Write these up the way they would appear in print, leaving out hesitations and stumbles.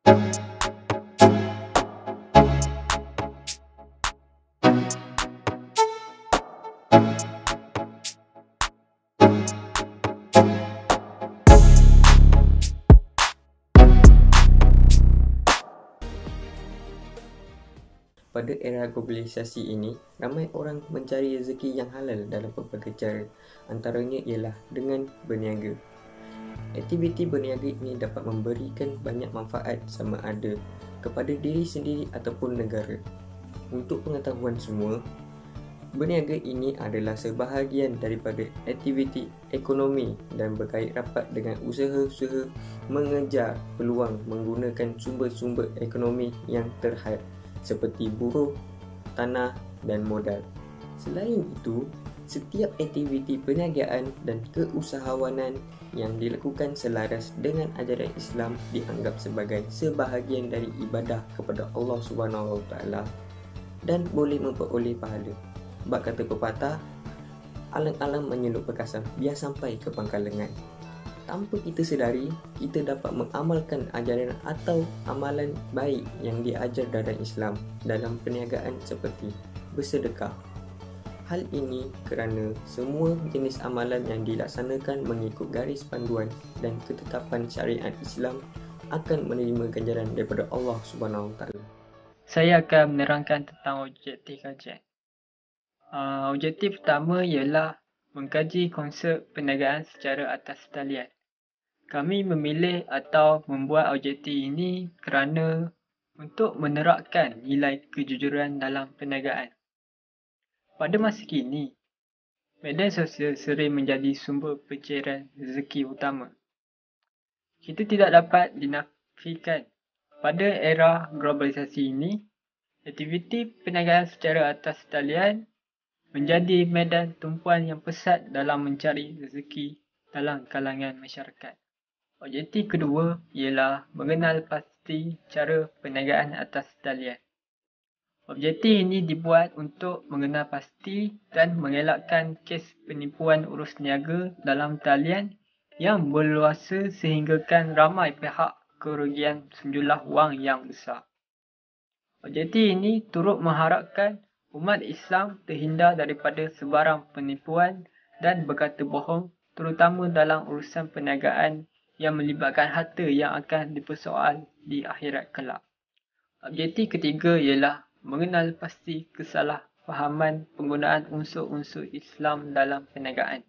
Pada era globalisasi ini, ramai orang mencari rezeki yang halal dalam pelbagai cara. Antaranya ialah dengan berniaga. Aktiviti berniaga ini dapat memberikan banyak manfaat sama ada kepada diri sendiri ataupun negara. Untuk pengetahuan semua, berniaga ini adalah sebahagian daripada aktiviti ekonomi dan berkait rapat dengan usaha-usaha mengejar peluang menggunakan sumber-sumber ekonomi yang terhad seperti buruh, tanah dan modal. Selain itu, setiap aktiviti perniagaan dan keusahawanan yang dilakukan selaras dengan ajaran Islam dianggap sebagai sebahagian dari ibadah kepada Allah Subhanahu Wa Taala dan boleh memperoleh pahala. Bab kata pepatah, alang-alang menyelut perkasan biar sampai ke pangkal lengan. Tanpa kita sedari, kita dapat mengamalkan ajaran atau amalan baik yang diajar dalam Islam dalam perniagaan seperti bersedekah. Hal ini kerana semua jenis amalan yang dilaksanakan mengikut garis panduan dan ketetapan syariat Islam akan menerima ganjaran daripada Allah Subhanahu Wa Taala. Saya akan menerangkan tentang objektif kajian. Objektif pertama ialah mengkaji konsep perniagaan secara atas talian. Kami memilih atau membuat objektif ini kerana untuk menerapkan nilai kejujuran dalam perniagaan. Pada masa kini, media sosial sering menjadi sumber pencairan rezeki utama. Kita tidak dapat dinafikan pada era globalisasi ini, aktiviti perniagaan secara atas talian menjadi medan tumpuan yang pesat dalam mencari rezeki dalam kalangan masyarakat. Objektif kedua ialah mengenal pasti cara perniagaan atas talian. Objektif ini dibuat untuk mengenal pasti dan mengelakkan kes penipuan urus niaga dalam talian yang berluasa sehinggakan ramai pihak kerugian sejumlah wang yang besar. Objektif ini turut mengharapkan umat Islam terhindar daripada sebarang penipuan dan berkata bohong, terutama dalam urusan perniagaan yang melibatkan harta yang akan dipersoal di akhirat kelak. Objektif ketiga ialah mengenal pasti kesalahfahaman penggunaan unsur-unsur Islam dalam perniagaan.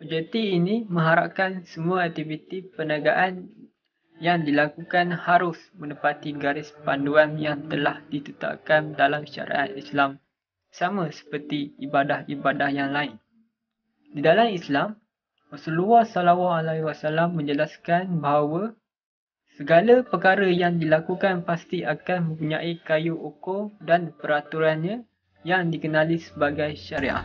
Objektif ini mengharapkan semua aktiviti perniagaan yang dilakukan harus menepati garis panduan yang telah ditetapkan dalam syariat Islam, sama seperti ibadah-ibadah yang lain. Di dalam Islam, Rasulullah SAW menjelaskan bahawa segala perkara yang dilakukan pasti akan mempunyai kayu ukur dan peraturannya yang dikenali sebagai syariah.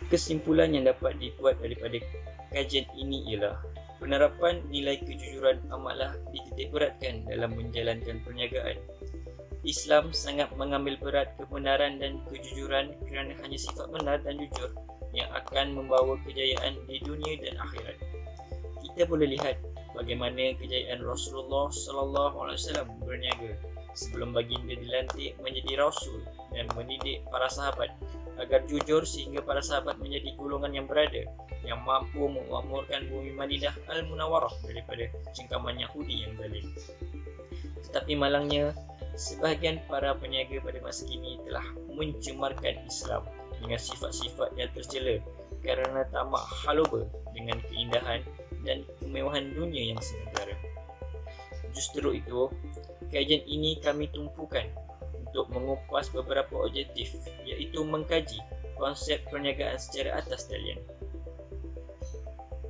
Kesimpulan yang dapat dibuat daripada kajian ini ialah penerapan nilai kejujuran amatlah dititikberatkan dalam menjalankan perniagaan. Islam sangat mengambil berat kebenaran dan kejujuran kerana hanya sifat benar dan jujur yang akan membawa kejayaan di dunia dan akhirat. Kita boleh lihat bagaimana kejayaan Rasulullah SAW berniaga sebelum baginda dilantik menjadi rasul dan mendidik para sahabat agar jujur sehingga para sahabat menjadi golongan yang berada yang mampu memakmurkan bumi Madinah Al-Munawwarah daripada cengkaman Yahudi yang zalim. Tetapi malangnya, sebahagian para peniaga pada masa kini telah mencemarkan Islam dengan sifat-sifat yang tercela kerana tamak haloba dengan keindahan dan kemewahan dunia yang sementara. Justru itu, kajian ini kami tumpukan untuk mengupas beberapa objektif, iaitu mengkaji konsep perniagaan secara atas talian.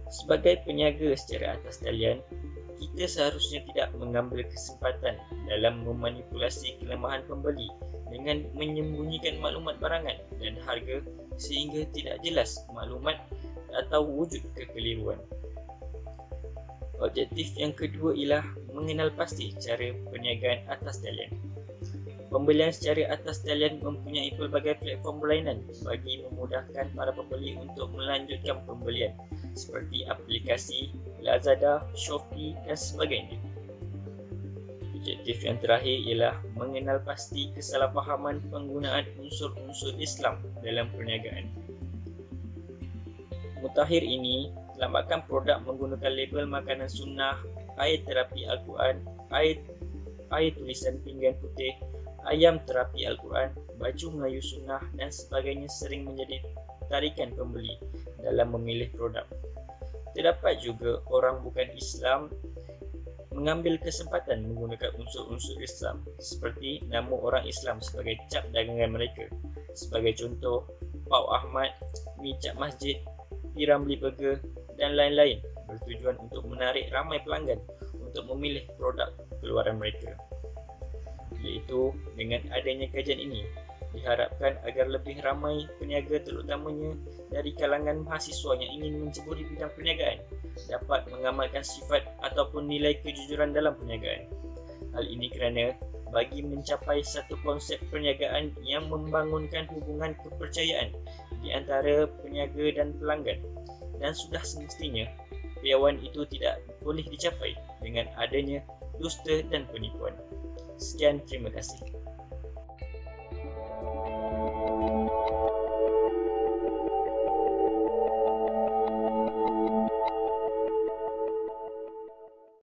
Sebagai peniaga secara atas talian, kita seharusnya tidak mengambil kesempatan dalam memanipulasi kelemahan pembeli dengan menyembunyikan maklumat barangan dan harga sehingga tidak jelas maklumat atau wujud kekeliruan. Objektif yang kedua ialah mengenal pasti cara perniagaan atas talian. Pembelian secara atas talian mempunyai pelbagai platform berlainan bagi memudahkan para pembeli untuk melanjutkan pembelian seperti aplikasi Lazada, Shopee dan sebagainya. Objektif yang terakhir ialah mengenal pasti kesalahpahaman penggunaan unsur-unsur Islam dalam perniagaan. Mutakhir ini lambatkan produk menggunakan label makanan sunnah, air terapi Al-Quran, air tulisan pinggan putih, ayam terapi Al-Quran, baju Melayu sunnah dan sebagainya sering menjadi tarikan pembeli dalam memilih produk. Terdapat juga orang bukan Islam mengambil kesempatan menggunakan unsur-unsur Islam seperti nama orang Islam sebagai cap dagangan mereka. Sebagai contoh, Pau Ahmad, Mi Cap Masjid, Piramli Burger dan lain-lain bertujuan untuk menarik ramai pelanggan untuk memilih produk keluaran mereka. Iaitu dengan adanya kajian ini, diharapkan agar lebih ramai peniaga terutamanya dari kalangan mahasiswa yang ingin menceburi bidang perniagaan dapat mengamalkan sifat ataupun nilai kejujuran dalam perniagaan. Hal ini kerana bagi mencapai satu konsep perniagaan yang membangunkan hubungan kepercayaan di antara peniaga dan pelanggan, dan sudah semestinya piawaian itu tidak boleh dicapai dengan adanya dusta dan penipuan. Sekian, terima kasih.